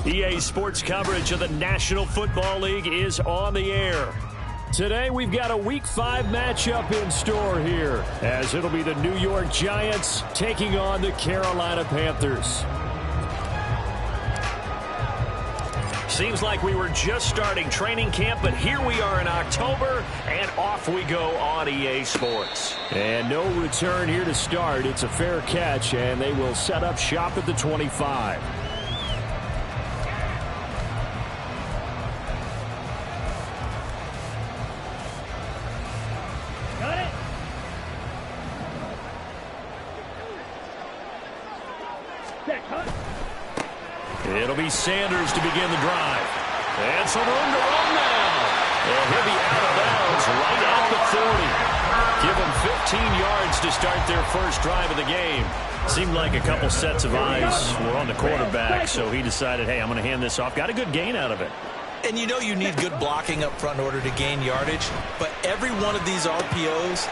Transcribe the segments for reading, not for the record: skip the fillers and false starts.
EA Sports coverage of the National Football League is on the air. Today we've got a Week 5 matchup in store here, as it'll be the New York Giants taking on the Carolina Panthers. Seems like we were just starting training camp, but here we are in October, and off we go on EA Sports. And no return here to start. It's a fair catch, and they will set up shop at the 25. Got it. Set, cut. It'll be Sanders to begin the drive. And some room to run now. And he'll be out of bounds right at the 30. Give them 15 yards to start their first drive of the game. Seemed like a couple sets of eyes were on the quarterback, so he decided, hey, I'm going to hand this off. Got a good gain out of it. And you know you need good blocking up front in order to gain yardage. But every one of these RPOs,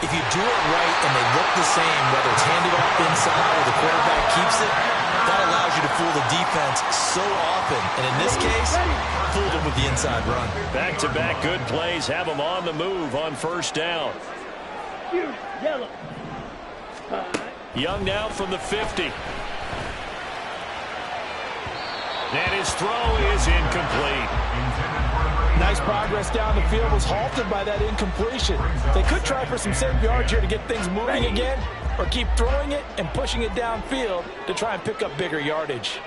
if you do it right and they look the same, whether it's handed off inside or the quarterback keeps it, that allows you to fool the defense so often. And in this case, fooled them with the inside run. Back-to-back good plays have them on the move on first down. Yellow. Young now from the 50. And his throw is incomplete. Nice progress down the field, was halted by that incompletion. They could try for some safe yards here to get things moving again, or keep throwing it and pushing it downfield to try and pick up bigger yardage.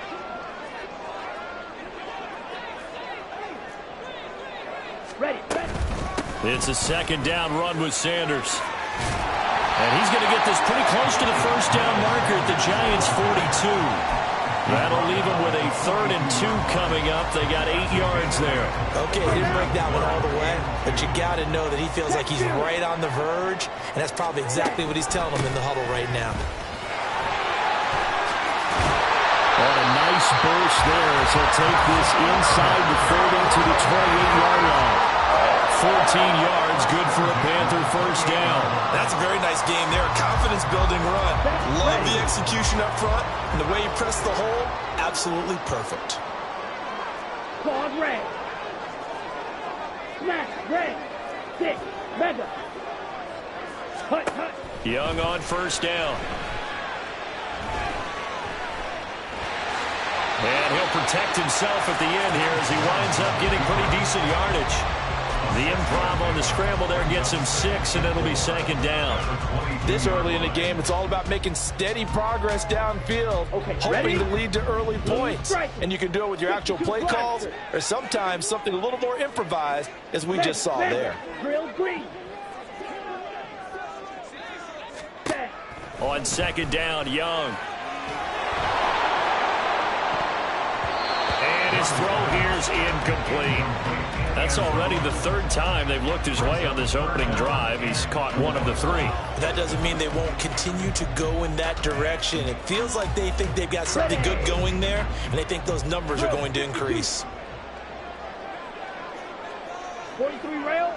Ready. It's a second down run with Sanders. And he's going to get this pretty close to the first down marker at the Giants' 42. That'll leave them with a 3rd and 2 coming up. They got 8 yards there. Okay, he didn't break that one all the way, but you got to know that he feels like he's right on the verge, and that's probably exactly what he's telling them in the huddle right now. On a nice burst there as he'll take this inside the 30 to the 28-yard line. 14 yards, good for a Panther first down. That's a very nice game there. Confidence-building run. Love the execution up front, and the way he pressed the hole, absolutely perfect. Quad red. Smash red. 6. Mega. Hut. Young on first down. And he'll protect himself at the end here as he winds up getting pretty decent yardage. The improv on the scramble there gets him 6, and it'll be second down. This early in the game, it's all about making steady progress downfield, hoping to lead to early points. And you can do it with your actual play calls, or sometimes something a little more improvised, as we just saw there. Drill green. On second down, Young. And his throw here's incomplete. That's already the 3rd time they've looked his way on this opening drive. He's caught 1 of the 3. That doesn't mean they won't continue to go in that direction. It feels like they think they've got something good going there, and they think those numbers are going to increase. 43 rail.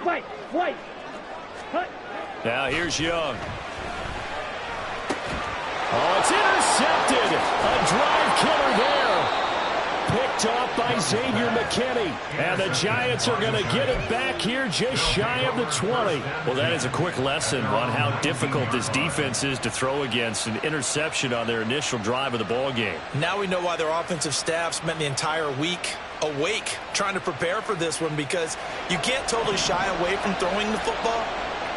White. Hut. Now here's Young. Oh, it's intercepted. A drive killer there. Picked off by Xavier McKinney. And the Giants are going to get it back here just shy of the 20. Well, that is a quick lesson on how difficult this defense is to throw against an interception on their initial drive of the ball game. Now we know why their offensive staff spent the entire week awake trying to prepare for this one, because you can't totally shy away from throwing the football.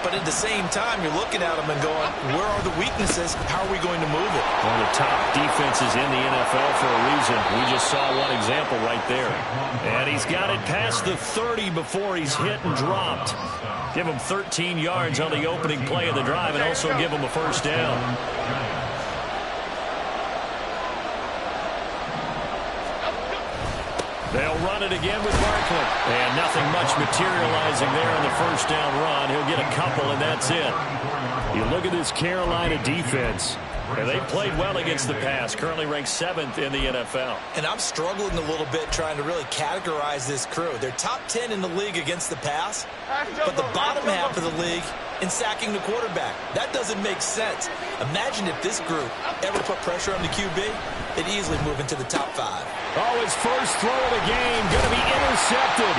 But at the same time, you're looking at them and going, where are the weaknesses? How are we going to move it? One of the top defenses in the NFL for a reason. We just saw one example right there. And he's got it past the 30 before he's hit and dropped. Give him 13 yards on the opening play of the drive and also give him a first down. They'll run it again with Barkley. And nothing much materializing there on the first down run. He'll get a couple, and that's it. You look at this Carolina defense, and they played well against the pass. Currently ranked 7th in the NFL. And I'm struggling a little bit trying to really categorize this crew. They're top 10 in the league against the pass, but the bottom half of the league in sacking the quarterback. That doesn't make sense. Imagine if this group ever put pressure on the QB, they'd easily move into the top 5. Oh, his first throw of the game going to be intercepted.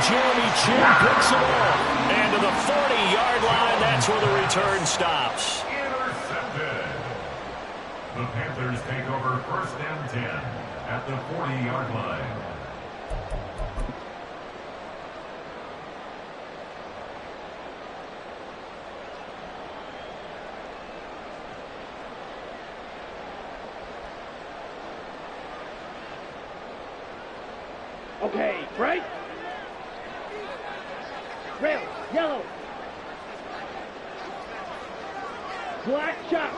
Jeremy Chinn picks it off. And to the 40-yard line, that's where the return stops. Intercepted. The Panthers take over 1st and 10 at the 40-yard line. Okay, break. Rail, yellow. Black chop.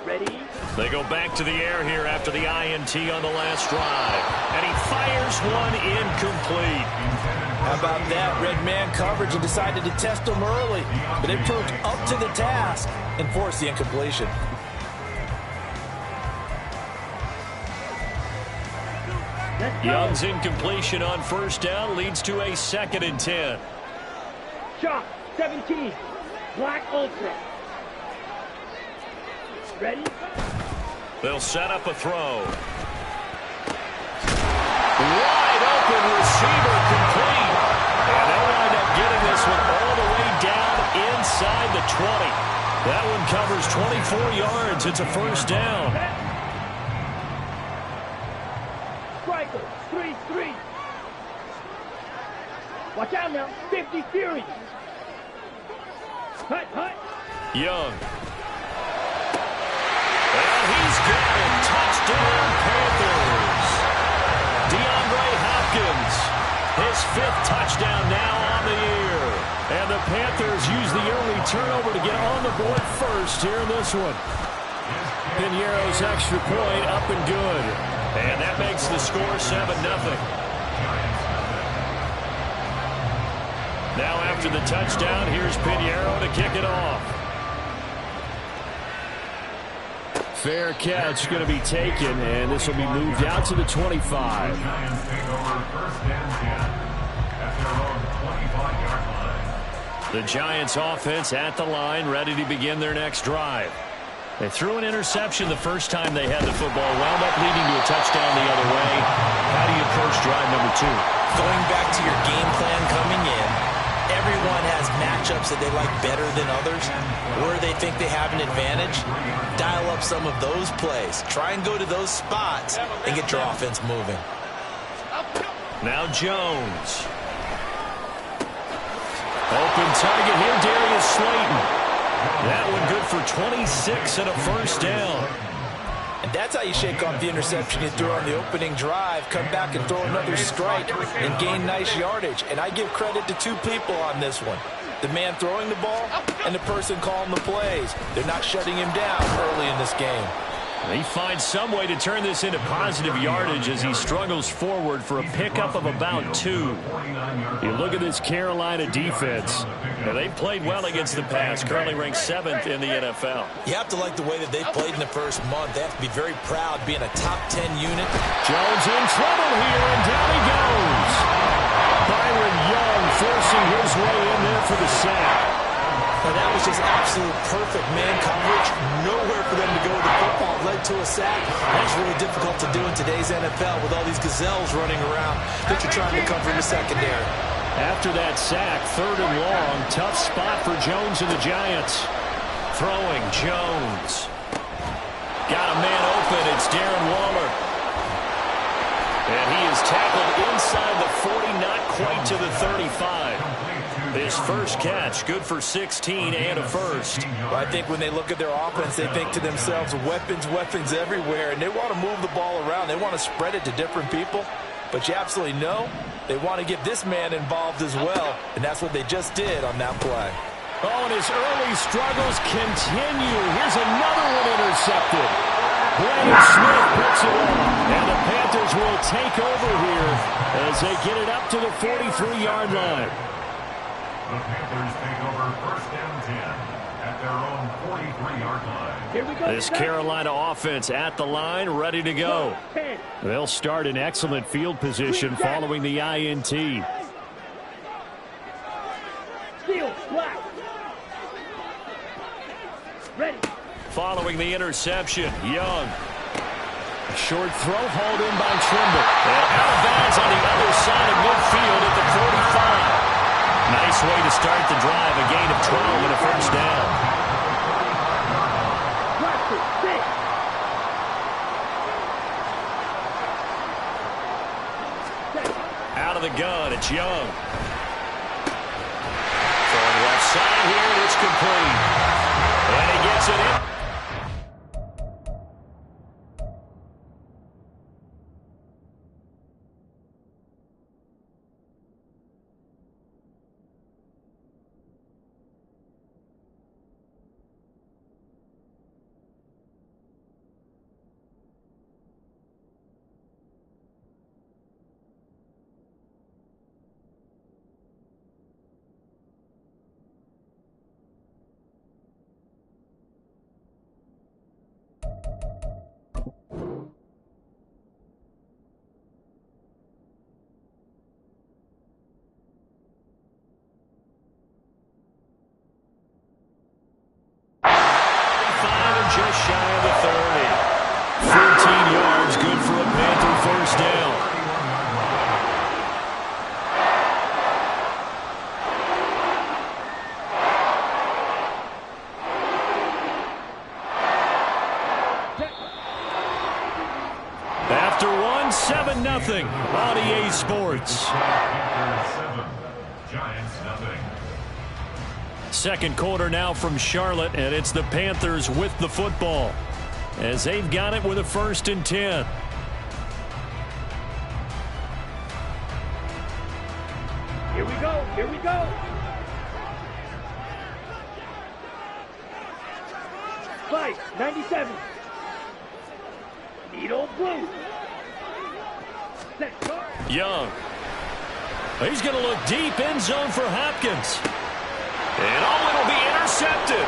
Ready? They go back to the air here after the INT on the last drive. And he fires one incomplete. How about that? Red man coverage and decided to test him early. But it proved up to the task and forced the incompletion. Young's incompletion on 1st down leads to a 2nd and 10. Chop, 17. Black ultra. Ready? They'll set up a throw. Wide open receiver complete. And they'll wind up getting this one all the way down inside the 20. That one covers 24 yards. It's a 1st down. Striker, 3-3. Watch out now, 50 Fury. Hut, hut. Young. And he's got it. Touchdown, Panthers. DeAndre Hopkins, his 5th touchdown now on the year. And the Panthers use the early turnover to get on the board first here in this one. Piñeiro's extra point up and good. And that makes the score 7-0. Now after the touchdown, here's Piñeiro to kick it off. Fair catch going to be taken, and this will be moved out to the 25. Giants take over 1st and 10 at their own 25-yard line. The Giants offense at the line, ready to begin their next drive. They threw an interception the first time they had the football, wound up leading to a touchdown the other way. How do you approach drive number 2? Going back to your game plan coming in, everyone has matchups that they like better than others. Where they think they have an advantage, dial up some of those plays. Try and go to those spots and get your offense moving. Now Jones. Open target here, Darius Slayton. That one good for 26 and a 1st down. And that's how you shake off the interception you threw on the opening drive. Come back and throw another strike and gain nice yardage. And I give credit to 2 people on this one. The man throwing the ball and the person calling the plays. They're not shutting him down early in this game. He finds some way to turn this into positive yardage as he struggles forward for a pickup of about 2. You look at this Carolina defense. Now, they've played well against the pass, currently ranked 7th in the NFL. You have to like the way that they played in the first month. They have to be very proud being a top 10 unit. Jones in trouble here, and down he goes. Byron Young forcing his way in there for the sack. Now that was just absolute perfect man coverage. Nowhere for them to go with the football. Led to a sack. That's really difficult to do in today's NFL with all these gazelles running around that you're trying to cover in the secondary. After that sack, 3rd and long. Tough spot for Jones and the Giants. Throwing, Jones. Got a man open. It's Darren Waller. And he is tackled inside the 40, not quite to the 35. His first catch, good for 16 and a 1st. Well, I think when they look at their offense, they think to themselves, weapons, weapons everywhere. And they want to move the ball around. They want to spread it to different people. But you absolutely know they want to get this man involved as well. And that's what they just did on that play. Oh, and his early struggles continue. Here's another one intercepted. Brandon Smith puts it in. And the Panthers will take over here as they get it up to the 43-yard line. The Panthers take over 1st and 10 at their own 43-yard line. Here we go. This Carolina offense at the line, ready to go. They'll start in excellent field position following the INT. Ready. Following the interception, Young. A short throw hauled in by Trimble. And out of bounds on the other side of midfield at the 45. Nice way to start the drive. A gain of 12 and a first down. Out of the gun, it's Young. Throwing left side here, and it's complete. And he gets it in. Just shy of the 30. 13 yards, good for a Panther first down. After one, 7-0 on EA Sports. Giants nothing. Second quarter now from Charlotte, and it's the Panthers with the football as they've got it with a 1st and 10. Here we go. Here we go. Fight, 97. Needle blue. Set, start. Young. He's going to look deep, end zone for Hopkins. And it'll be intercepted.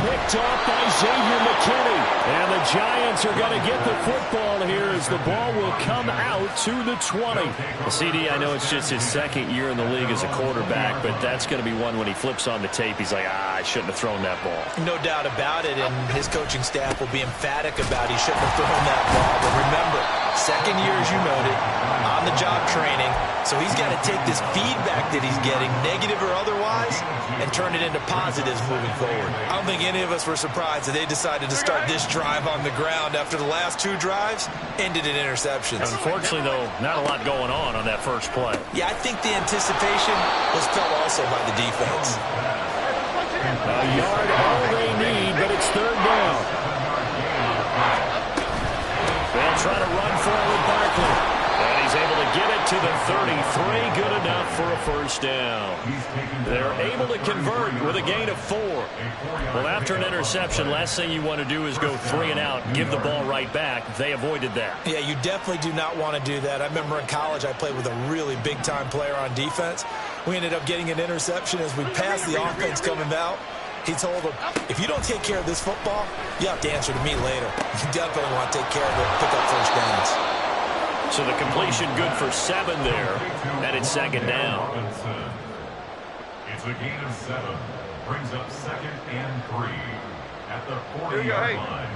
Picked off by Xavier McKinney. And the Giants are going to get the football here as the ball will come out to the 20. CD, I know it's just his second year in the league as a quarterback, but that's going to be one when he flips on the tape, he's like, I shouldn't have thrown that ball. No doubt about it, and his coaching staff will be emphatic about he shouldn't have thrown that ball. But remember, second year, as you noted, on-the-job training, so he's got to take this feedback that he's getting, negative or otherwise, and turn it into positives moving forward. I don't think any of us were surprised that they decided to start this drive on the ground after the last 2 drives ended in interceptions. Unfortunately, though, not a lot going on that first play. Yeah, I think the anticipation was felt also by the defense. A yard all they need, but it's 3rd down. They'll try to run forward Barkley. And he's able to get it to the 33. Good enough for a first down. They're able to convert with a gain of 4. Well, after an interception, last thing you want to do is go 3 and out, give the ball right back. They avoided that. Yeah, you definitely do not want to do that. I remember in college I played with a really big-time player on defense. We ended up getting an interception as we passed the offense coming out. He told him, if you don't take care of this football, you have to answer to me later. You definitely want to take care of it, pick up first downs. So the completion good for 7 there, and it's 2nd down. It's a gain of 7. Brings up 2nd and 3 at the 40-yard line.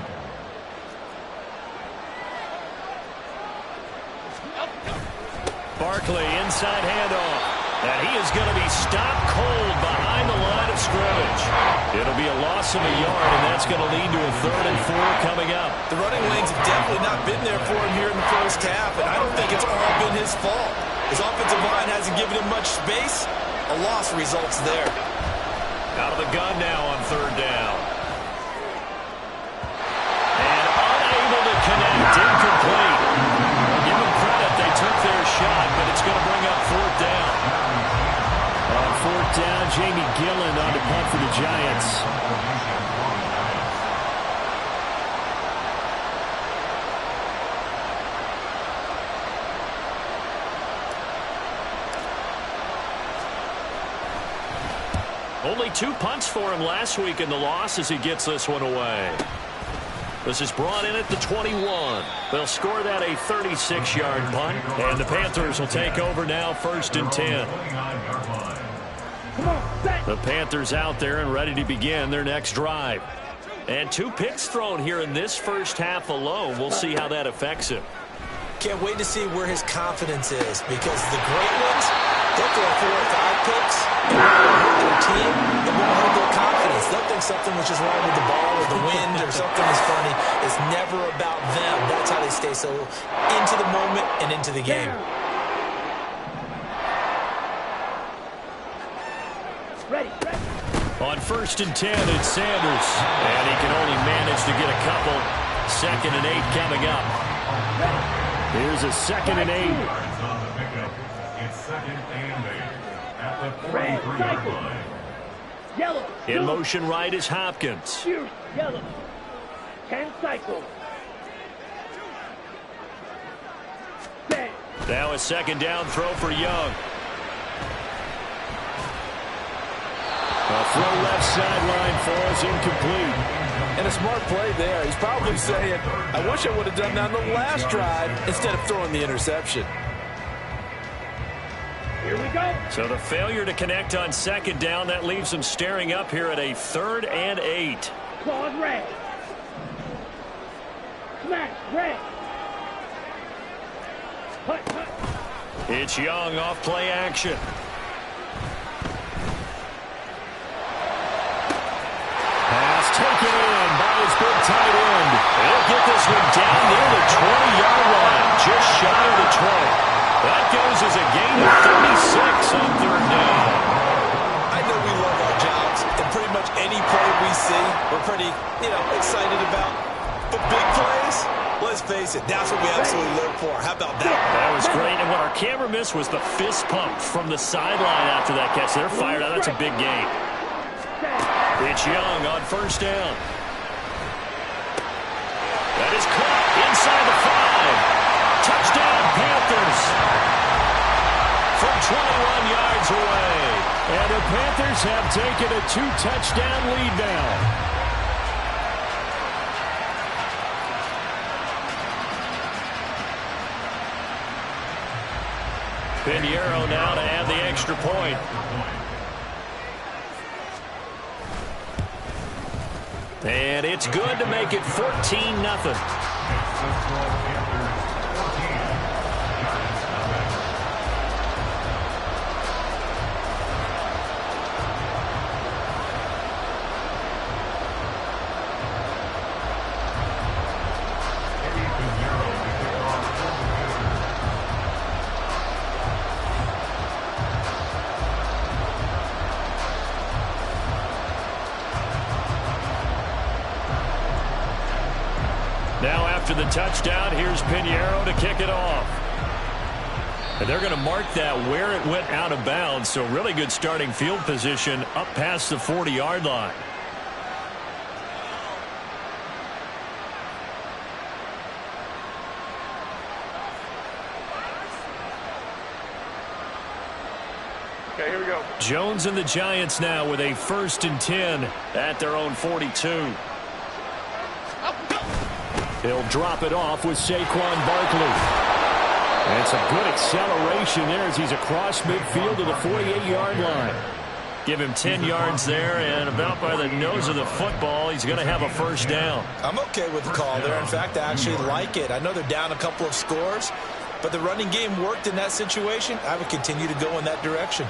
Barkley inside handoff. And he is going to be stopped cold behind the line of scrimmage. It'll be a loss of a yard, and that's going to lead to a 3rd and 4 coming up. The running lanes have definitely not been there for him here in the first half, and I don't think it's all been his fault. His offensive line hasn't given him much space. A loss results there. Out of the gun now on 3rd down. And unable to connect, incomplete. Give them credit, they took their shot, but it's going to bring up 4th down. On 4th down, Jamie Gillen on to punt for the Giants. Only 2 punts for him last week in the loss as he gets this one away. This is brought in at the 21. They'll score that a 36-yard punt, and the Panthers will take over now 1st and 10. The Panthers out there and ready to begin their next drive. And 2 picks thrown here in this first half alone. We'll see how that affects him. Can't wait to see where his confidence is, because the great ones, they'll throw 4 or 5 picks, and when they hurt their team, it won't hurt their confidence. They'll think something was just wrong with the ball or the wind or something is funny. It's never about them. That's how they stay so into the moment and into the game. Ready. On 1st and 10, it's Sanders. And he can only manage to get a couple. 2nd and 8 coming up. Here's a 2nd and 8. Yards on the pickup. It's 2nd and 8 at the 43-yard line. Yellow. In motion right is Hopkins. Shoot. Yellow. 10 cycles. Set. Now a 2nd down throw for Young. A throw left sideline falls incomplete. And a smart play there. He's probably saying, I wish I would have done that on the last drive instead of throwing the interception. Here we go. So the failure to connect on 2nd down, that leaves them staring up here at a 3rd and 8. Claws red. Smash red. Hut. It's Young off play action. Pass taken in by his big tight end. He'll get this one down near the 20-yard line, just shy of the 20. That goes as a gain of 36 on 3rd down. I know we love our jobs, and pretty much any play we see, we're pretty, excited about. But big plays, let's face it, that's what we absolutely live for. How about that? That was great, and what our camera missed was the fist pump from the sideline after that catch. They're fired out. That's a big gain. It's Young on 1st down. That is caught inside the 5. Touchdown, Panthers. From 21 yards away. And the Panthers have taken a 2-touchdown lead now. Pinheiro now to add the extra point. And it's good to make it 14-0. Now after the touchdown, here's Pinheiro to kick it off. And they're going to mark that where it went out of bounds, so really good starting field position up past the 40-yard line. Okay, here we go. Jones and the Giants now with a 1st and 10 at their own 42. He'll drop it off with Saquon Barkley. And it's a good acceleration there as he's across midfield to the 48-yard line. Give him 10 yards there, and about by the nose of the football, he's going to have a 1st down. I'm okay with the call there. In fact, I actually like it. I know they're down a couple of scores, but the running game worked in that situation. I would continue to go in that direction.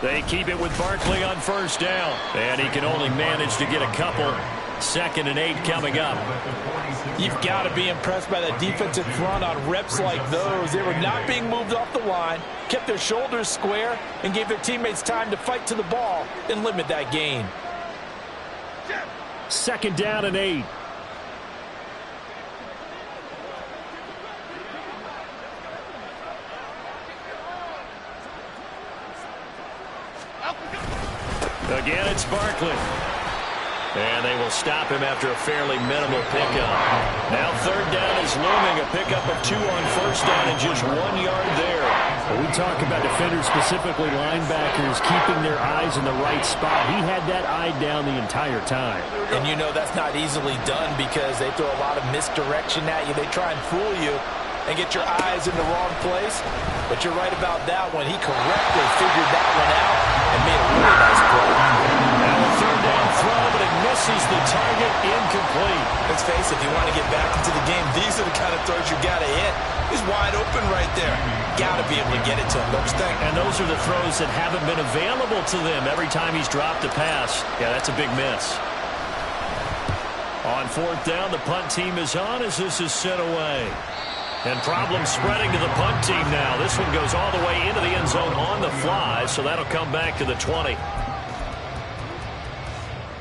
They keep it with Barkley on 1st down. And he can only manage to get a couple. 2nd and 8 coming up. You've got to be impressed by that defensive front on reps like those. They were not being moved off the line, kept their shoulders square, and gave their teammates time to fight to the ball and limit that gain. 2nd down and 8. Again, it's Barkley. And they will stop him after a fairly minimal pickup. Now 3rd down is looming. A pickup of 2 on 1st down and just 1 yard there. Well, we talk about defenders, specifically linebackers, keeping their eyes in the right spot. He had that eye down the entire time. And you know that's not easily done because they throw a lot of misdirection at you. They try and fool you and get your eyes in the wrong place. But you're right about that one. He correctly figured that one out and made a really nice play. wide open right there. Got to be able to get it to him, don't you think? And those are the throws that haven't been available to them every time he's dropped a pass. Yeah, that's a big miss. On fourth down, the punt team is on as this is sent away. And problems spreading to the punt team now. This one goes all the way into the end zone on the fly, so that'll come back to the 20.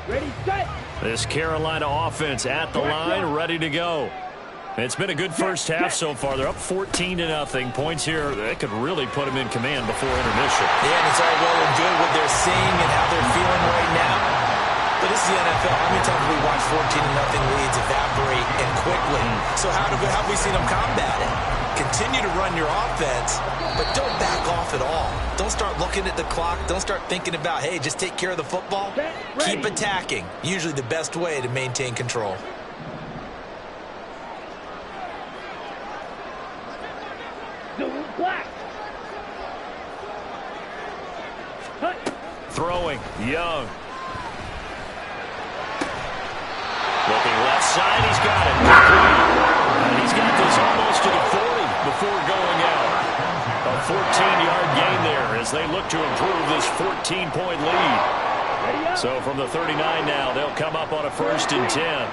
Ready, set. This Carolina offense at the line, ready to go. It's been a good first half so far. They're up 14-0. Points here, they could really put them in command before intermission. Yeah, and it's all well and good what they're seeing and how they're feeling right now. But this is the NFL. How many times have we watched 14-0 leads evaporate and quickly? So how have we seen them combat it? Continue to run your offense, but don't back off at all. Don't start looking at the clock. Don't start thinking about, hey, just take care of the football. Keep attacking. Usually the best way to maintain control. Black. Throwing, Young. Looking left side, he's got it. And he's got this almost to the 40 before going out. A 14-yard gain there as they look to improve this 14-point lead. So from the 39 now, they'll come up on a 1st and 10.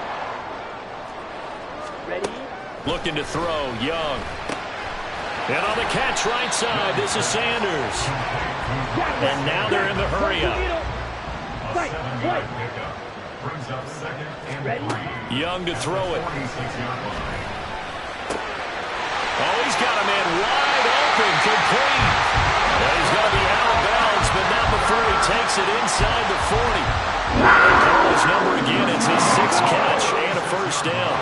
Ready. Looking to throw, Young. And on the catch right side, this is Sanders. And now they're in the hurry-up. Right, right. Brings up 2nd and 3. Young to throw it. 46-yard line. Oh, he's got a man wide open, complete. Well, he's going to be out of bounds, but not before he takes it inside the 40. They call his number again. It's his 6th catch and a 1st down.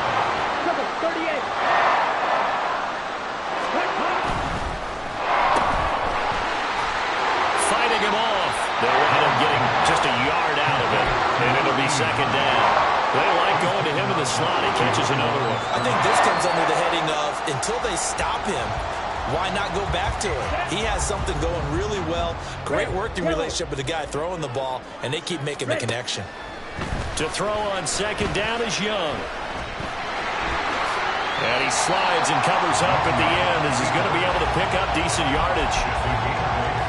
Number 38. Fighting him off. They'll wind up getting just a yard out of it, and it'll be 2nd down. They like going to him in the slot. He catches another one. I think this comes under the heading of until they stop him, why not go back to it? He has something going really well. Great working relationship with the guy throwing the ball, and they keep making the connection. To throw on 2nd down is Young. And he slides and covers up at the end as he's going to be able to pick up decent yardage.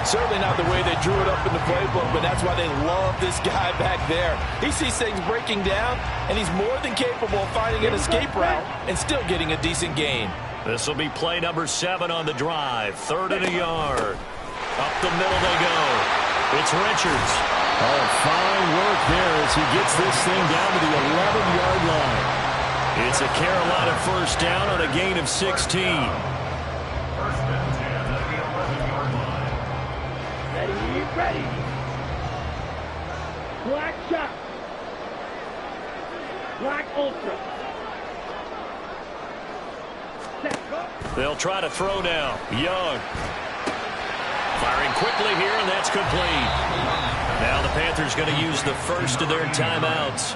Certainly not the way they drew it up in the playbook, but that's why they love this guy back there. He sees things breaking down, and he's more than capable of finding an escape route and still getting a decent gain. This will be play number 7 on the drive. 3rd and a yard. Up the middle they go. It's Richards. Oh, fine work there as he gets this thing down to the 11-yard line. It's a Carolina 1st down on a gain of 16. 1st and 10 at the 11-yard line. Ready. Black shot. Black ultra. Set, go. They'll try to throw now. Young. Firing quickly here, and that's complete. Now the Panthers going to use the first of their timeouts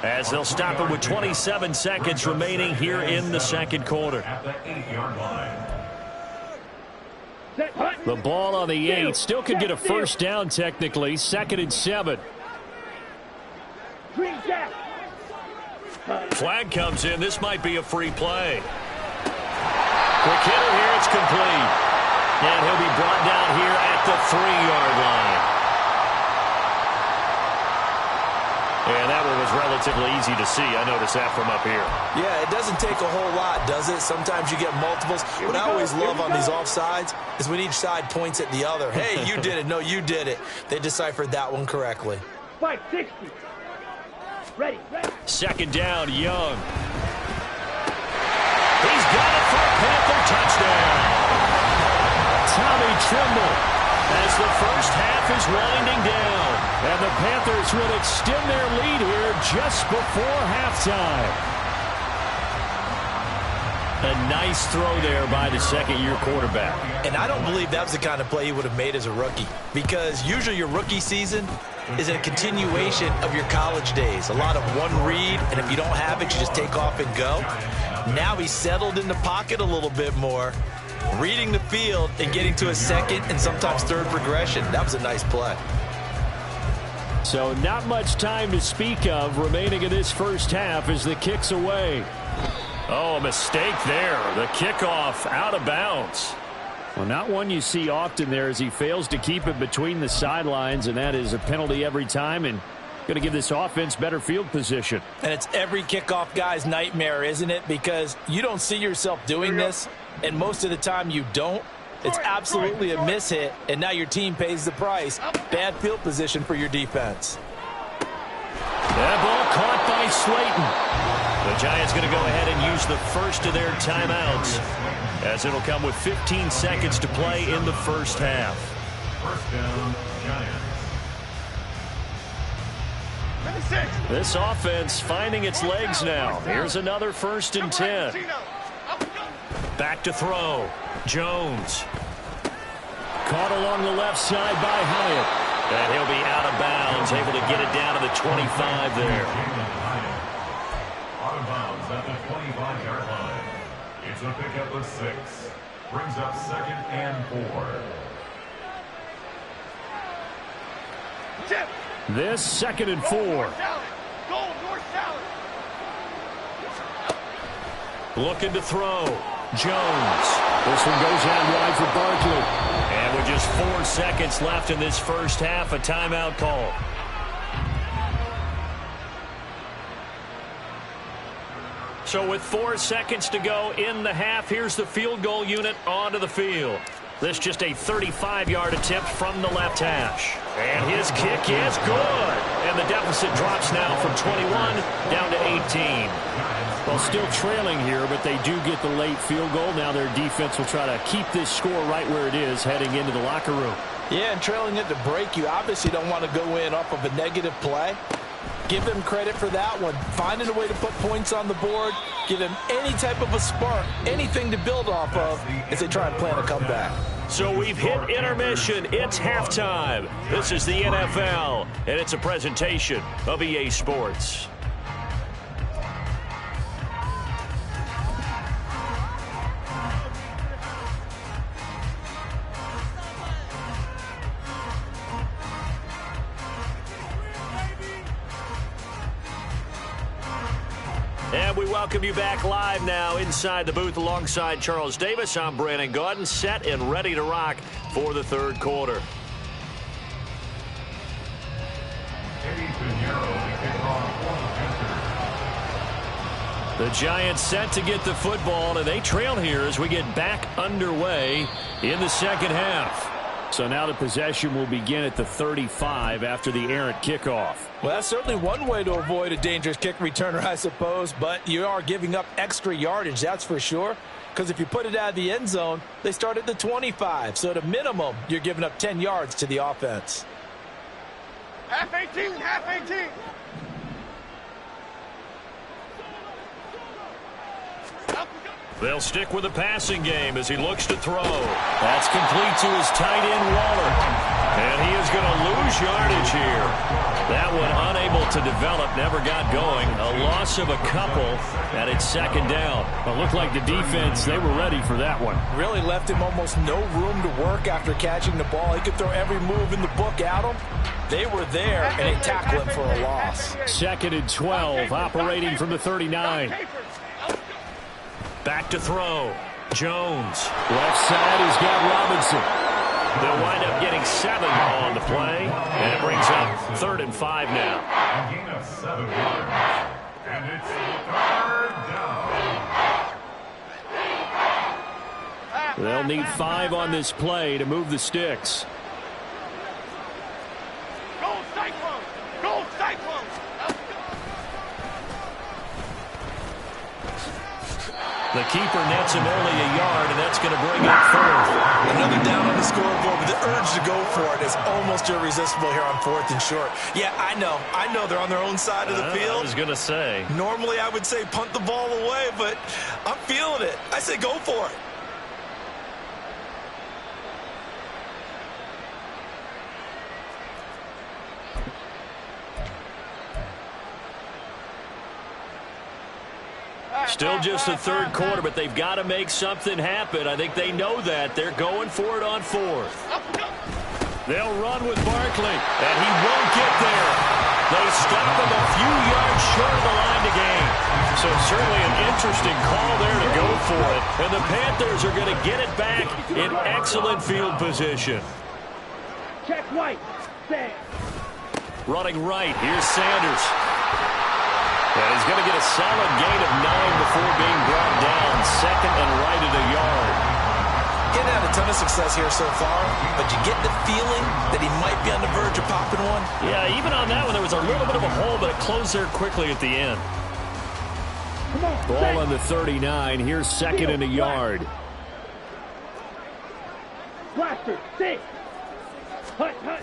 as they'll stop it with 27 seconds remaining here in the 2nd quarter. At the 8-yard line. The ball on the 8. Still could get a 1st down technically. 2nd and 7. Green jack. Flag comes in. This might be a free play. Quick hitter here. It's complete. And he'll be brought down here at the 3-yard line. And that one was relatively easy to see. I noticed that from up here. Yeah, it doesn't take a whole lot, does it? Sometimes you get multiples. What I always love on these offsides is when each side points at the other. Hey, you did it. No, you did it. They deciphered that one correctly. 560. Ready. 2nd down, Young. He's got it for a Panther touchdown. Tommy Tremble as the first half is winding down. And the Panthers will extend their lead here just before halftime. A nice throw there by the 2nd-year quarterback. And I don't believe that was the kind of play he would have made as a rookie, because usually your rookie season is a continuation of your college days. A lot of one read, and if you don't have it, you just take off and go. Now he's settled in the pocket a little bit more, reading the field and getting to a 2nd and sometimes 3rd progression. That was a nice play. So not much time to speak of remaining in this first half as the kick's away. Oh, a mistake there. The kickoff out of bounds. Well, not one you see often there as he fails to keep it between the sidelines, and that is a penalty every time and going to give this offense better field position. And it's every kickoff guy's nightmare, isn't it? Because you don't see yourself doing this, and most of the time you don't. It's absolutely a miss-hit, and now your team pays the price. Bad field position for your defense. That ball caught by Slayton. The Giants going to go ahead and use the first of their timeouts, as it'll come with 15 seconds to play in the first half. First down, Giants. This offense finding its legs now. Here's another 1st and 10. Back to throw. Jones. Caught along the left side by Hyatt. And he'll be out of bounds, able to get it down to the 25 there. Out of bounds at the 25-yard line. It's a pickup of 6. Brings up 2nd and 4. This 2nd and 4. Looking to throw. Jones. This one goes out wide for Barkley. And with just 4 seconds left in this first half, a timeout call. So with 4 seconds to go in the half, here's the field goal unit onto the field. This just a 35-yard attempt from the left hash. And his kick is good. And the deficit drops now from 21 down to 18. Well, still trailing here, but they do get the late field goal. Now their defense will try to keep this score right where it is heading into the locker room. Yeah, and trailing it to break, you obviously don't want to go in off of a negative play. Give them credit for that one. Finding a way to put points on the board, give them any type of a spark, anything to build off of as they try and plan a comeback. So we've hit intermission. It's halftime. This is the NFL, and it's a presentation of EA Sports. And we welcome you back live now inside the booth alongside Charles Davis. I'm Brandon Gaudin, set and ready to rock for the third quarter. The Giants set to get the football, and they trail here as we get back underway in the second half. So now the possession will begin at the 35 after the errant kickoff. Well, that's certainly one way to avoid a dangerous kick returner, I suppose, but you are giving up extra yardage, that's for sure, because if you put it out of the end zone, they start at the 25, so at a minimum, you're giving up 10 yards to the offense. Half 18, half 18. They'll stick with the passing game as he looks to throw. That's complete to his tight end, Waller. And he is going to lose yardage here. That one unable to develop, never got going. A loss of a couple, and it's second down. It looked like the defense, they were ready for that one. Really left him almost no room to work after catching the ball. He could throw every move in the book at him. They were there, and they tackled him for a loss. 2nd and 12, operating from the 39. Back to throw. Jones. Left side has got Robinson. They'll wind up getting 7 on the play. And it brings up 3rd and 5 now. A gain of 7 yards. And it's 3rd down. They'll need 5 on this play to move the sticks. Go Cyclone! Go Cyclone! The keeper nets him only a yard, and that's going to bring up 4th. Another down on the scoreboard, but the urge to go for it is almost irresistible here on 4th and short. Yeah, I know they're on their own side of the field. I was going to say. Normally I would say punt the ball away, but I'm feeling it. I say go for it. Still just the third quarter, but they've got to make something happen. I think they know that. They're going for it on 4th. They'll run with Barkley, and he won't get there. They stop him a few yards short of the line to gain. So certainly an interesting call there to go for it. And the Panthers are going to get it back in excellent field position. Check white. Stand. Running right, here's Sanders. And he's going to get a solid gain of 9 before being brought down. Second and right at a yard. Getting had a ton of success here so far, but you get the feeling that he might be on the verge of popping one. Yeah, even on that one, there was a little bit of a hole, but it closed there quickly at the end. Ball on the 39. Here's second and a yard. Blaster, six. Hut, hut.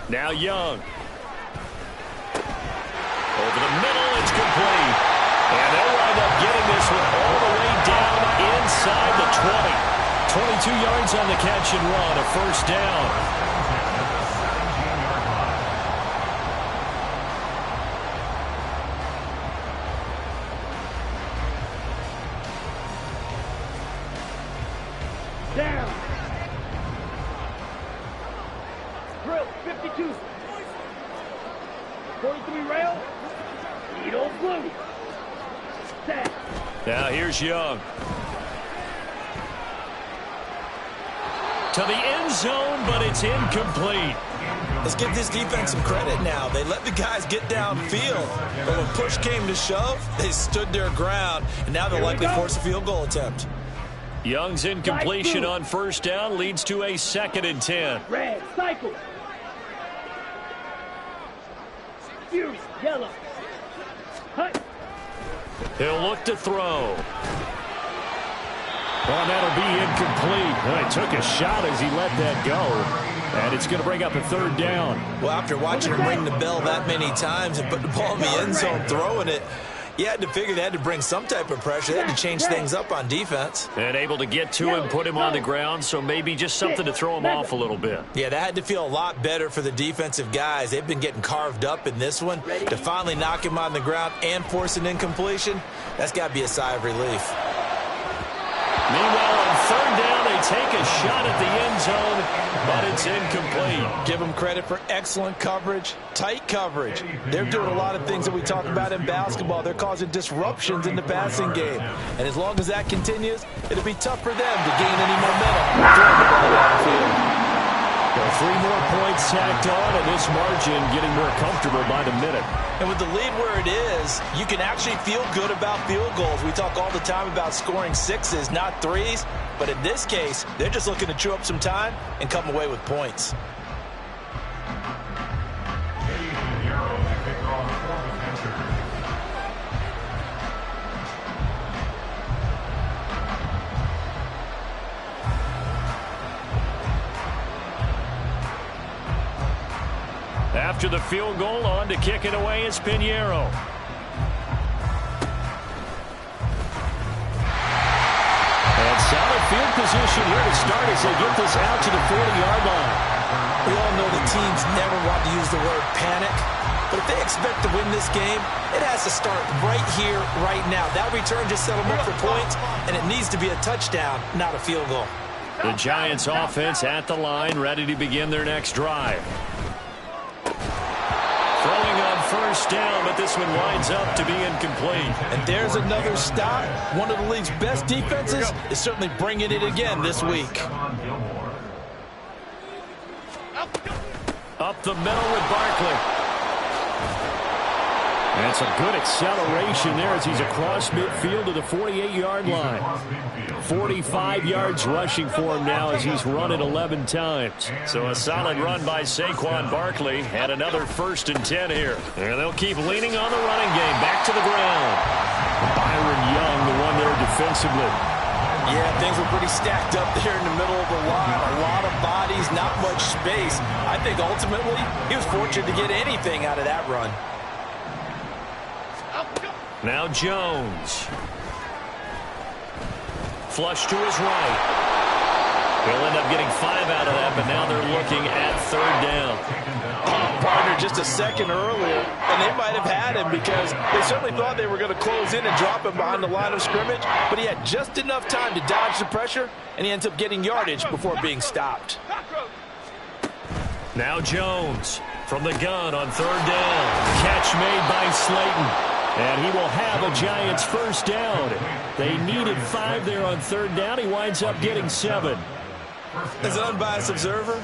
Now Young. Over the middle, it's complete. And they'll wind up getting this one all the way down inside the 20. 22 yards on the catch and run, a first down. Down. Drill, 52. 43 rail. Needle blue. Set. Now here's Young. To the end zone, but it's incomplete. Let's give this defense some credit now. They let the guys get downfield, but when push came to shove, they stood their ground, and now they'll likely force a field goal attempt. Young's incompletion on first down leads to a 2nd and 10. Red, cycle. Fury, yellow. Hut. He'll look to throw. Well, that'll be incomplete. Well, he took a shot as he let that go. And it's going to bring up a 3rd down. Well, after watching him ring the bell that many times and put the ball in the end zone throwing it, you had to figure they had to bring some type of pressure. They had to change things up on defense. And able to get to him, put him on the ground, so maybe just something to throw him off a little bit. Yeah, that had to feel a lot better for the defensive guys. They've been getting carved up in this one. To finally knock him on the ground and force an incompletion, that's got to be a sigh of relief. Meanwhile, on 3rd down, they take a shot at the end zone, but it's incomplete. Give them credit for excellent coverage, tight coverage. They're doing a lot of things that we talk about in basketball. They're causing disruptions in the passing game. And as long as that continues, it'll be tough for them to gain any momentum throwing the ball downfield. Well, 3 more points tacked on, and this margin getting more comfortable by the minute. And with the lead where it is, you can actually feel good about field goals. We talk all the time about scoring 6s, not 3s. But in this case, they're just looking to chew up some time and come away with points. After the field goal, on to kick it away is Pinheiro. And solid field position here to start as they get this out to the 40-yard line. We all know the teams never want to use the word panic, but if they expect to win this game, it has to start right here, right now. That return just set them up for points, and it needs to be a touchdown, not a field goal. The Giants offense at the line, ready to begin their next drive. Throwing on first down, but this one winds up to be incomplete. And there's another stop. One of the league's best defenses is certainly bringing it again this week. Up the middle with Barkley. And some good acceleration there as he's across midfield to the 48-yard line. 45 yards rushing for him now as he's run it 11 times. So a solid run by Saquon Barkley and another 1st and 10 here. And they'll keep leaning on the running game. Back to the ground. Byron Young, the one there defensively. Yeah, things were pretty stacked up there in the middle of the line. A lot of bodies, not much space. I think ultimately he was fortunate to get anything out of that run. Now Jones. Flush to his right. He'll end up getting 5 out of that, but now they're looking at 3rd down. Partner just a second earlier, and they might have had him because they certainly thought they were going to close in and drop him behind the line of scrimmage, but he had just enough time to dodge the pressure, and he ends up getting yardage before being stopped. Now Jones from the gun on 3rd down. Catch made by Slayton. And he will have a Giants first down. They needed 5 there on third down. He winds up getting 7. As an unbiased observer,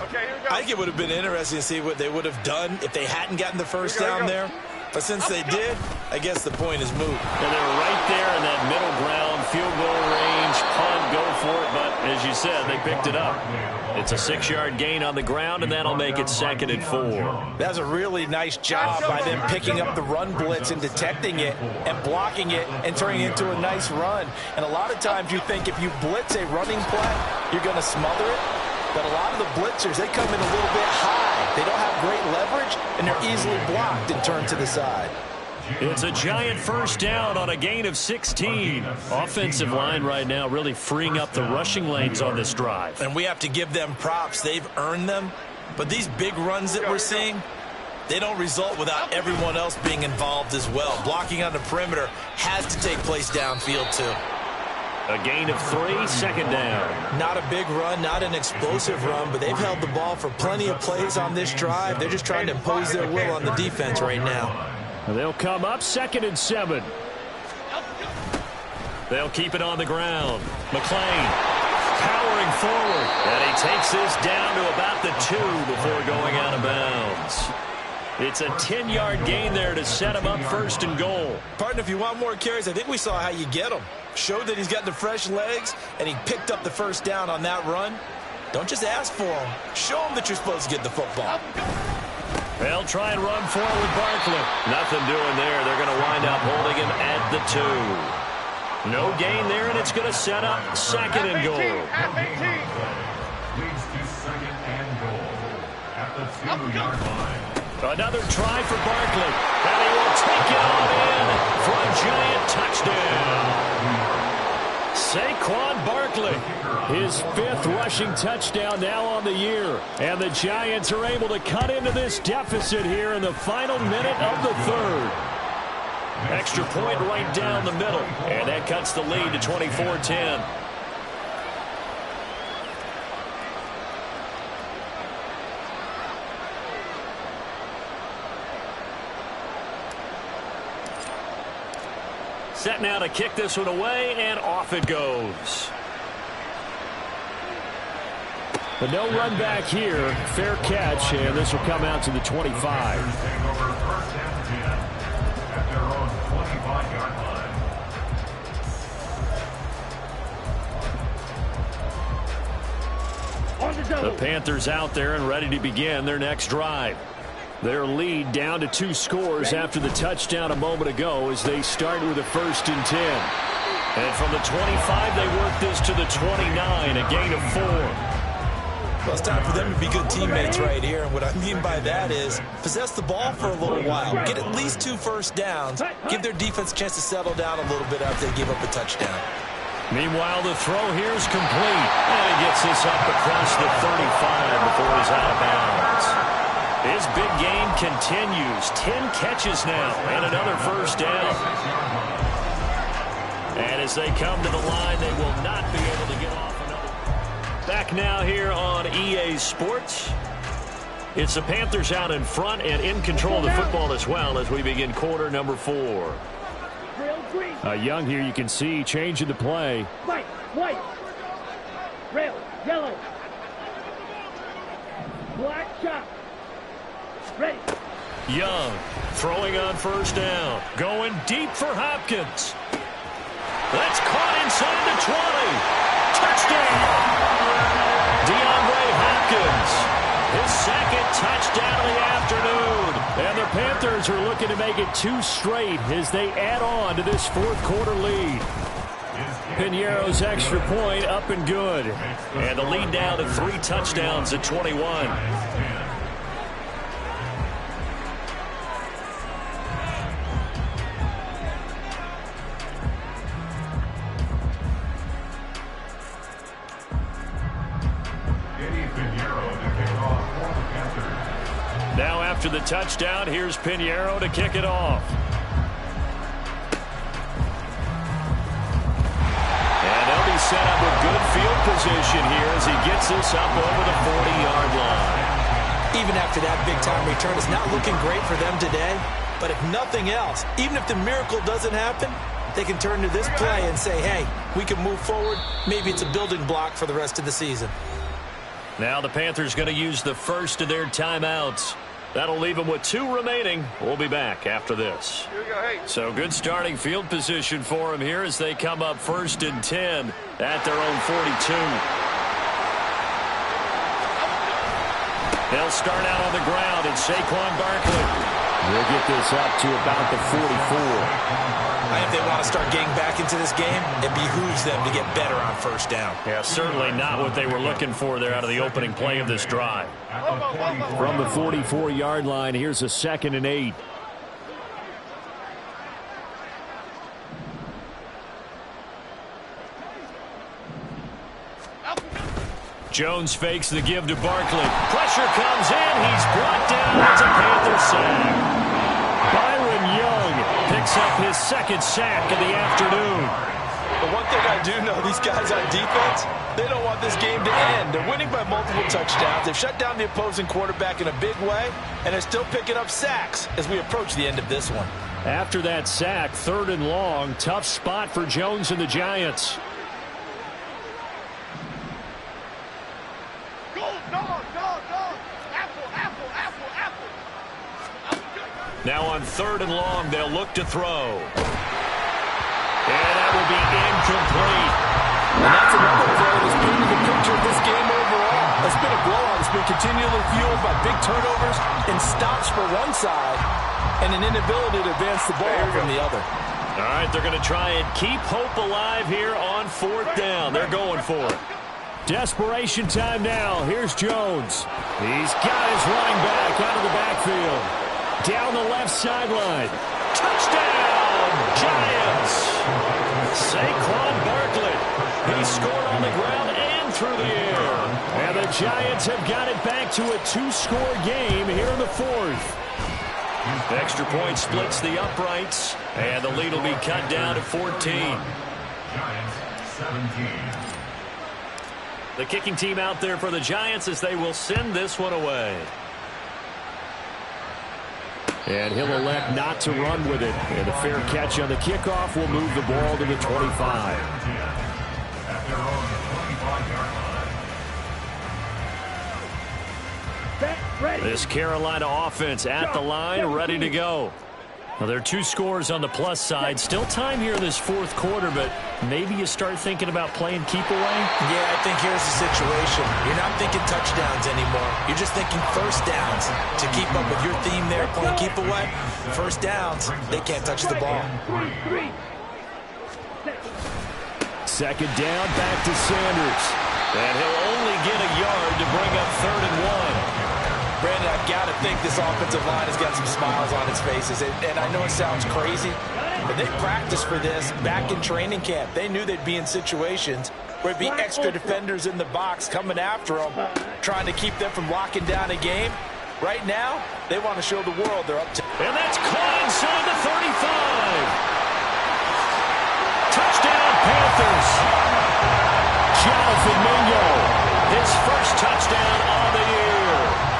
I think it would have been interesting to see what they would have done if they hadn't gotten the first down there. But since they did, I guess the point is moot. And they're right there in that middle ground, field goal range, punt, go for it. But as you said, they picked it up. It's a 6-yard gain on the ground, and that'll make it 2nd and 4. That was a really nice job by them picking up the run blitz and detecting it and blocking it and turning it into a nice run. And a lot of times you think if you blitz a running play, you're going to smother it. But a lot of the blitzers, they come in a little bit high. They don't have great leverage, and they're easily blocked and turned to the side. It's a Giant first down on a gain of 16. Offensive line right now really freeing up the rushing lanes on this drive. And we have to give them props. They've earned them. But these big runs that we're seeing, they don't result without everyone else being involved as well. Blocking on the perimeter has to take place downfield, too. A gain of 3, 2nd down. Not a big run, not an explosive run, but they've held the ball for plenty of plays on this drive. They're just trying to impose their will on the defense right now. They'll come up 2nd and 7. They'll keep it on the ground. McClain powering forward. And he takes this down to about the 2 before going out of bounds. It's a 10-yard gain there to set him up 1st and goal. Partner, if you want more carries, I think we saw how you get him. Showed that he's got the fresh legs, and he picked up the first down on that run. Don't just ask for him. Show him that you're supposed to get the football. They'll try and run forward with Barkley. Nothing doing there. They're going to wind up holding him at the 2. No gain there, and it's going to set up 2nd and goal. Leads to 2nd and goal at the 2-yard line. Another try for Barkley. And he will take it on in for a Giant touchdown. Saquon Barkley, his 5th rushing touchdown now on the year. And the Giants are able to cut into this deficit here in the final minute of the 3rd. Extra point right down the middle. And that cuts the lead to 24-10. Set now to kick this one away, and off it goes. But no run back here. Fair catch, and this will come out to the 25. Take over 1st and 10 at their own 25-yard line. On the double. The Panthers out there and ready to begin their next drive. Their lead down to 2 scores after the touchdown a moment ago as they start with a 1st and 10. And from the 25, they work this to the 29, a gain of 4. Well, it's time for them to be good teammates right here. And what I mean by that is possess the ball for a little while. Get at least 2 first downs. Give their defense a chance to settle down a little bit after they give up a touchdown. Meanwhile, the throw here is complete. And he gets this up across the 35 before he's out of bounds. His big game continues. 10 catches now and another first down. And as they come to the line, they will not be able to get off another. Back now here on EA Sports. It's the Panthers out in front and in control of the football as well as we begin quarter number 4. Young here, you can see changing the play. White. Rail. Yellow. Black shot. Ready. Young throwing on first down. Going deep for Hopkins. That's caught inside the 20. Touchdown. DeAndre Hopkins. His 2nd touchdown of the afternoon. And the Panthers are looking to make it 2 straight as they add on to this 4th quarter lead. Piñeiro's extra point up and good. And the lead down to 3 touchdowns at 21. Now after the touchdown, here's Piñeiro to kick it off. And they'll be set up with good field position here as he gets this up over the 40-yard line. Even after that big-time return, it's not looking great for them today. But if nothing else, even if the miracle doesn't happen, they can turn to this play and say, hey, we can move forward. Maybe it's a building block for the rest of the season. Now the Panthers going to use the first of their timeouts. That'll leave them with 2 remaining. We'll be back after this. So good starting field position for them here as they come up 1st and 10 at their own 42. They'll start out on the ground, and Saquon Barkley will get this up to about the 44. If they want to start getting back into this game, it behooves them to get better on 1st down. Yeah, certainly not what they were looking for there out of the opening play of this drive. From the 44-yard line, here's a 2nd and 8. Jones fakes the give to Barkley. Pressure comes in. He's brought down. It's a Panther sack. Byron Young picks up his 2nd sack of the afternoon. But one thing I do know, these guys on defense, they don't want this game to end. They're winning by multiple touchdowns. They've shut down the opposing quarterback in a big way, and they're still picking up sacks as we approach the end of this one. After that sack, 3rd and long, tough spot for Jones and the Giants. Now on 3rd and long, they'll look to throw. And that will be incomplete. And that's another play that's painted the picture of this game overall. It's been a blowout. It's been continually fueled by big turnovers and stops for one side and an inability to advance the ball from the other. All right, they're going to try and keep hope alive here on 4th down. They're going for it. Desperation time now. Here's Jones. He's got his running back out of the backfield. Down the left sideline. Touchdown, Giants. Saquon Barkley. He scored on the ground and through the air. And the Giants have got it back to a 2-score game here in the 4th. Extra point splits the uprights. And the lead will be cut down to 14. Giants 17. The kicking team out there for the Giants as they will send this one away. And he'll elect not to run with it. And a fair catch on the kickoff will move the ball to the 25. At their own 25-yard line. Set, ready. This Carolina offense at the line, ready to go. Well, there are 2 scores on the plus side. Still time here in this 4th quarter, but maybe you start thinking about playing keep away? Yeah, I think here's the situation. You're not thinking touchdowns anymore. You're just thinking 1st downs. To keep up with your theme there, playing keep away, 1st downs, they can't touch the ball. 2nd down, back to Sanders. And he'll only get a yard to bring up 3rd and 1. Brandon, I've got to think this offensive line has got some smiles on its faces. And I know it sounds crazy, but they practiced for this back in training camp. They knew they'd be in situations where it'd be extra defenders in the box coming after them, trying to keep them from locking down a game. Right now, they want to show the world they're up to. And that's caught inside the 35. Touchdown, Panthers. Jonathan Mingo, his first touchdown of the year.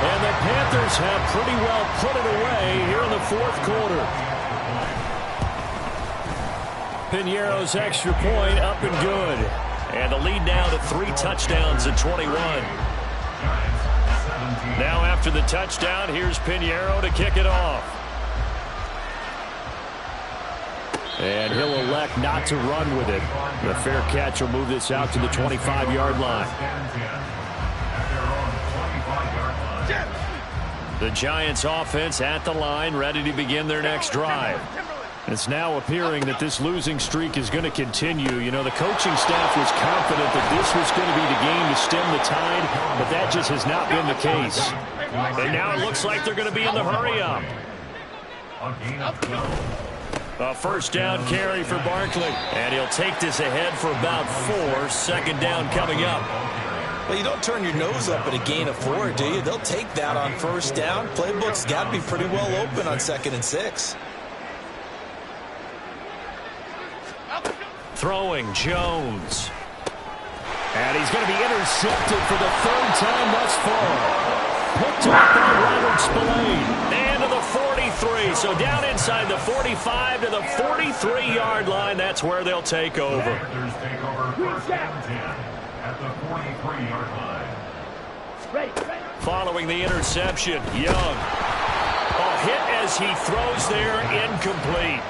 And the Panthers have pretty well put it away here in the 4th quarter. Piñeiro's extra point up and good. And the lead now to 3 touchdowns at 21. Now after the touchdown, here's Piñeiro to kick it off. And he'll elect not to run with it. The fair catch will move this out to the 25-yard line. The Giants offense at the line, ready to begin their next drive. It's now appearing that this losing streak is going to continue. You know, the coaching staff was confident that this was going to be the game to stem the tide, but that just has not been the case. And now it looks like they're going to be in the hurry-up. A 1st down carry for Barkley. And he'll take this ahead for about 4. 2nd down coming up. Well, you don't turn your nose up at a gain of 4, do you? They'll take that on 1st down. Playbook's got to be pretty well open on 2nd and 6. Throwing Jones. And he's going to be intercepted for the 3rd time thus far. Picked up by Robert Spillane. And to the 43. 43. So down inside the 45 to the 43-yard line. That's where they'll take over. Panthers take over first and 10 at the 43-yard line. Following the interception, Young. A hit as he throws there, incomplete.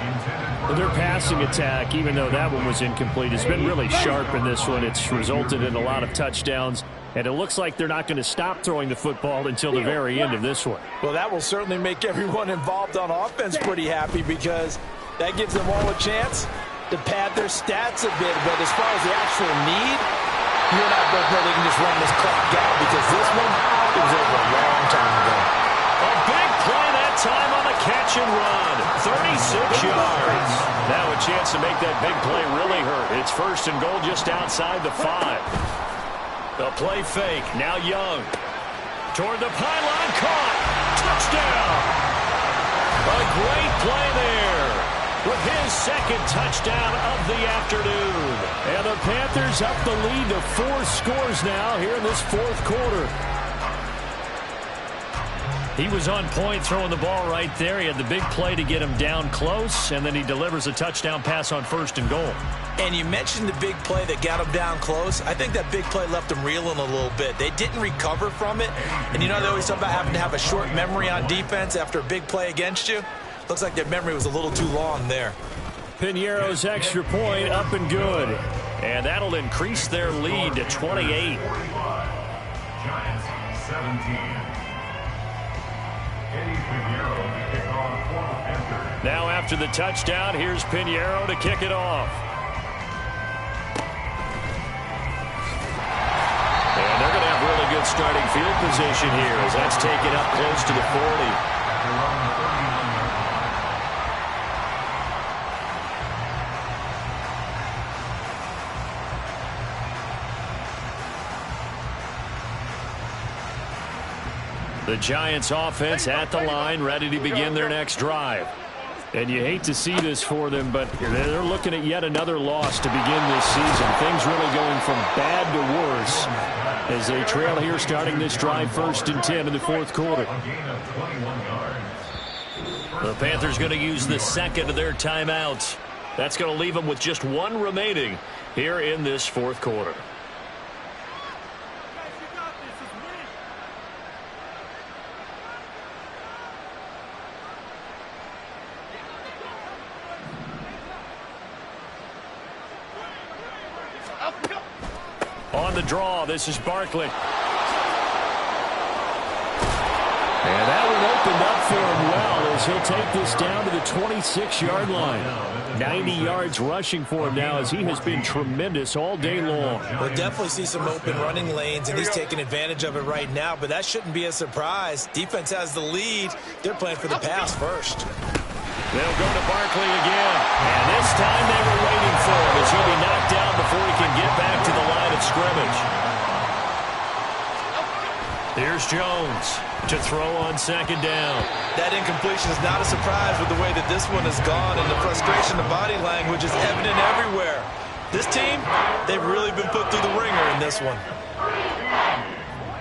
Their passing attack, even though that one was incomplete, has been really sharp in this one. It's resulted in a lot of touchdowns, and it looks like they're not going to stop throwing the football until the very end of this one. Well, that will certainly make everyone involved on offense pretty happy because that gives them all a chance to pad their stats a bit. But as far as the actual need, you and I both know they can just run this clock down because this one, it was over a long time ago. A big play that time on the catch and run. 36 yards. Now a chance to make that big play really hurt. It's first and goal just outside the 5. The play fake. Now Young. Toward the pylon. Caught. Touchdown. A great play there with his second touchdown of the afternoon. And the Panthers up the lead to 4 scores now here in this fourth quarter. He was on point throwing the ball right there. He had the big play to get him down close, and then he delivers a touchdown pass on first and goal. And you mentioned the big play that got him down close. I think that big play left him reeling a little bit. They didn't recover from it. And you know they always talk about having to have a short memory on defense after a big play against you? Looks like their memory was a little too long there. Pinheiro's extra point up and good. And that'll increase their lead to 28. Giants 17. Eddie Pinheiro to kick off for the Panthers. Now after the touchdown, here's Pinheiro to kick it off. And they're going to have really good starting field position here as that's taken up close to the 40. The Giants offense at the line, ready to begin their next drive. And you hate to see this for them, but they're looking at yet another loss to begin this season. Things really going from bad to worse as they trail here starting this drive first and 10 in the fourth quarter. The Panthers going to use the second of their timeouts. That's going to leave them with just one remaining here in this fourth quarter. On the draw, this is Barkley. And that one opened up for him well as he'll take this down to the 26-yard line. 90 yards rushing for him now as he has been tremendous all day long. We'll definitely see some open running lanes, and he's taking advantage of it right now, but that shouldn't be a surprise. Defense has the lead. They're playing for the pass first. They'll go to Barkley again. And this time they were waiting for him as he'll be knocked down before he can get back to the line of scrimmage. Here's Jones to throw on second down. That incompletion is not a surprise with the way that this one has gone, and the frustration of body language is evident everywhere. This team, they've really been put through the ringer in this one.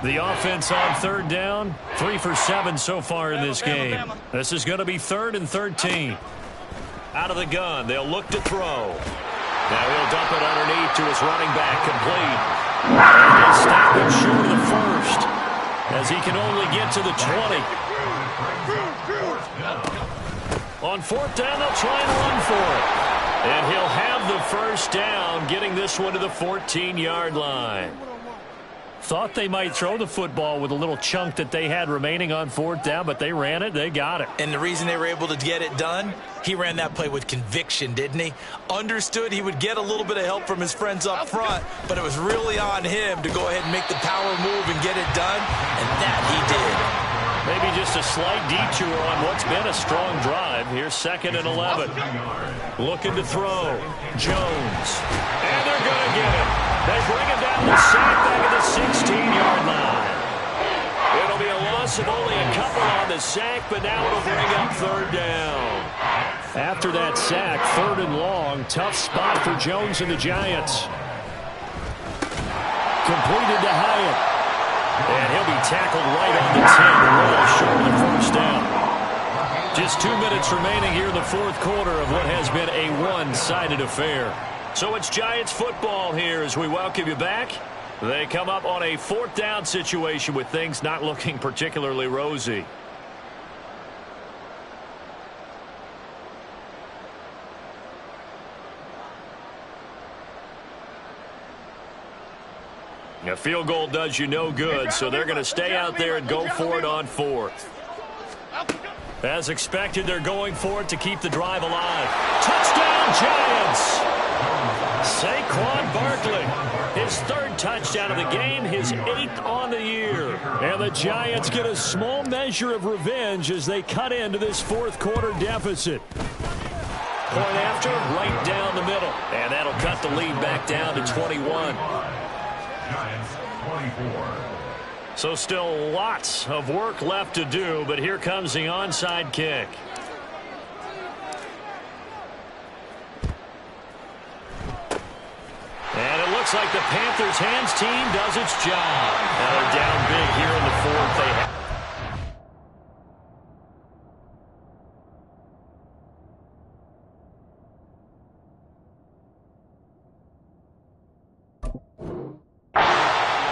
The offense on third down, 3 for 7 so far in this game. This is going to be 3rd and 13. Out of the gun, they'll look to throw. Now he'll dump it underneath to his running back, complete. He'll stop it short of the first as he can only get to the 20. On fourth down, they'll try and run for it. And he'll have the first down, getting this one to the 14-yard line. Thought they might throw the football with a little chunk that they had remaining on fourth down, but they ran it. They got it. And the reason they were able to get it done, he ran that play with conviction, didn't he? Understood he would get a little bit of help from his friends up front, but it was really on him to go ahead and make the power move and get it done, and that he did. Maybe just a slight detour on what's been a strong drive. Here's 2nd and 11. Looking to throw. Jones. And they're going to get it. They bring it down the sack back at the 16-yard line. It'll be a loss of only a couple on the sack, but now it'll bring up 3rd down. After that sack, 3rd and long. Tough spot for Jones and the Giants. Completed to Hyatt. And he'll be tackled right on the 10 to roll short of the first down. Just 2 minutes remaining here in the fourth quarter of what has been a one-sided affair. So it's Giants football here as we welcome you back. They come up on a fourth down situation with things not looking particularly rosy. A field goal does you no good, so they're going to stay out there and go for it on fourth. As expected, they're going for it to keep the drive alive. Touchdown, Giants! Saquon Barkley, his third touchdown of the game, his 8th on the year. And the Giants get a small measure of revenge as they cut into this fourth quarter deficit. Point after, right down the middle. And that'll cut the lead back down to 21. Giants 24. So still lots of work left to do, but here comes the onside kick. And it looks like the Panthers hands team does its job. Now they're down big here in the fourth. They have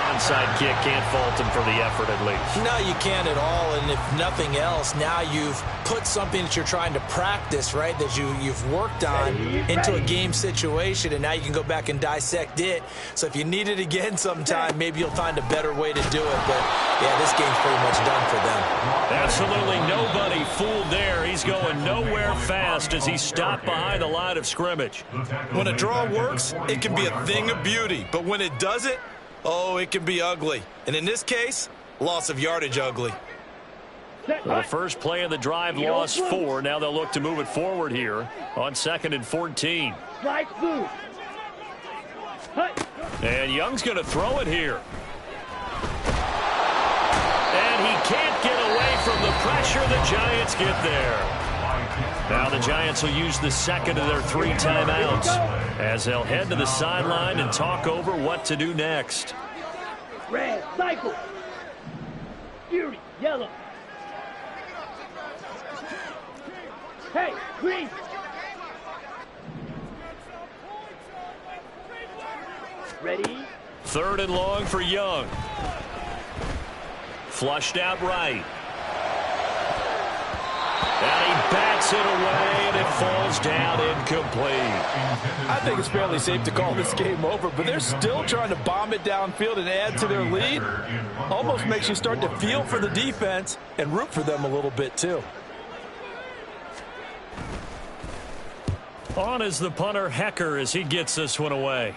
onside kick. Can't fault him for the effort at least. No, you can't at all. And if nothing else, now you've put something that you're trying to practice, right, that you've worked on into a game situation, and now you can go back and dissect it. So if you need it again sometime, maybe you'll find a better way to do it. But, yeah, this game's pretty much done for them. Absolutely nobody fooled there. He's going nowhere fast as he stopped behind the line of scrimmage. When a draw works, it can be a thing of beauty. But when it doesn't, oh, it can be ugly. And in this case, loss of yardage ugly. Well, the first play of the drive lost 4. Now they'll look to move it forward here on 2nd and 14. And Young's going to throw it here. And he can't get away from the pressure. The Giants get there. Now the Giants will use the second of their 3 timeouts as they'll head to the sideline and talk over what to do next. Red, cycle. Fury, yellow. Hey, green. Ready? 3rd and long for Young. Flushed out right. And he bats it away, and it falls down incomplete. I think it's fairly safe to call this game over, but they're still trying to bomb it downfield and add to their lead. Almost makes you start to feel for the defense and root for them a little bit, too. On is the punter, Hecker, as he gets this one away.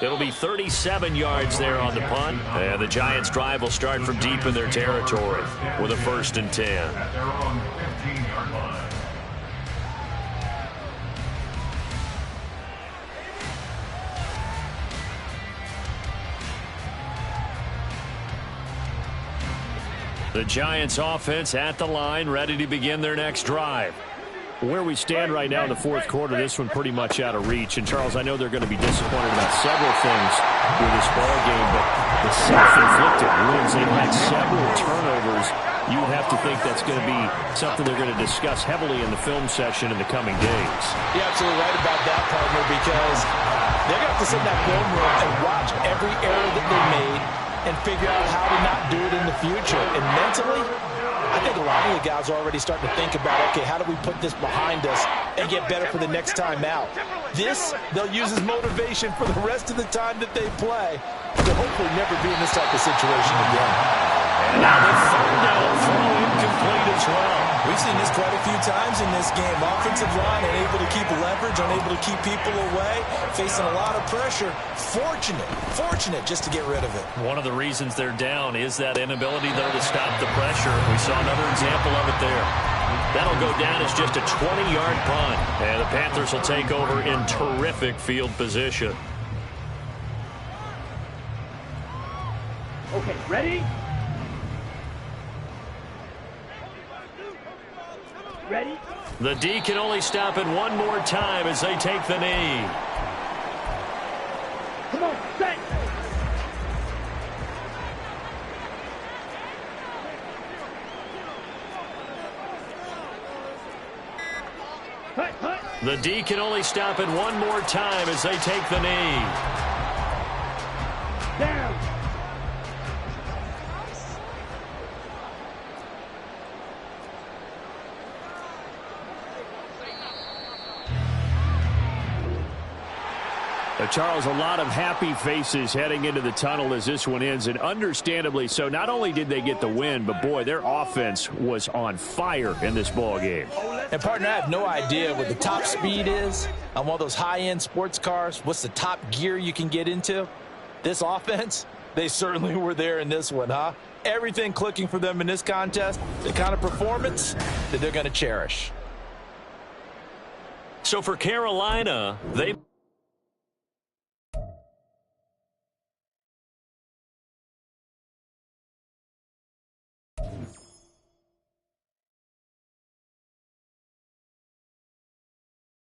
It'll be 37 yards there on the punt. And the Giants' drive will start from deep in their territory with a 1st and 10. At their own 15-yard line. The Giants' offense at the line, ready to begin their next drive. Where we stand right now in the fourth quarter, this one pretty much out of reach. And, Charles, I know they're going to be disappointed about several things with this ball game, but the self-inflicted wounds, they've had several turnovers. You would have to think that's going to be something they're going to discuss heavily in the film session in the coming days. You're absolutely right about that, partner, because they're going to have to sit in that film room and watch every error that they made and figure out how to not do it in the future. And mentally, I think a lot of the guys are already starting to think about, okay, how do we put this behind us and get better for the next time out? This, they'll use as motivation for the rest of the time that they play to hopefully never be in this type of situation again. And now the 3rd down throw incomplete as well. We've seen this quite a few times in this game. Offensive line unable to keep leverage, unable to keep people away, facing a lot of pressure. Fortunate just to get rid of it. One of the reasons they're down is that inability, though, to stop the pressure. We saw another example of it there. That'll go down as just a 20-yard punt. And the Panthers will take over in terrific field position. Okay, ready? Ready? The D can only stop it one more time as they take the knee. Come on, set. The D can only stop it one more time as they take the knee. Down. Charles, a lot of happy faces heading into the tunnel as this one ends, and understandably so. Not only did they get the win, but, boy, their offense was on fire in this ball game. And, partner, I have no idea what the top speed is on one of those high-end sports cars. What's the top gear you can get into? This offense, they certainly were there in this one, huh? Everything clicking for them in this contest, the kind of performance that they're going to cherish. So for Carolina, they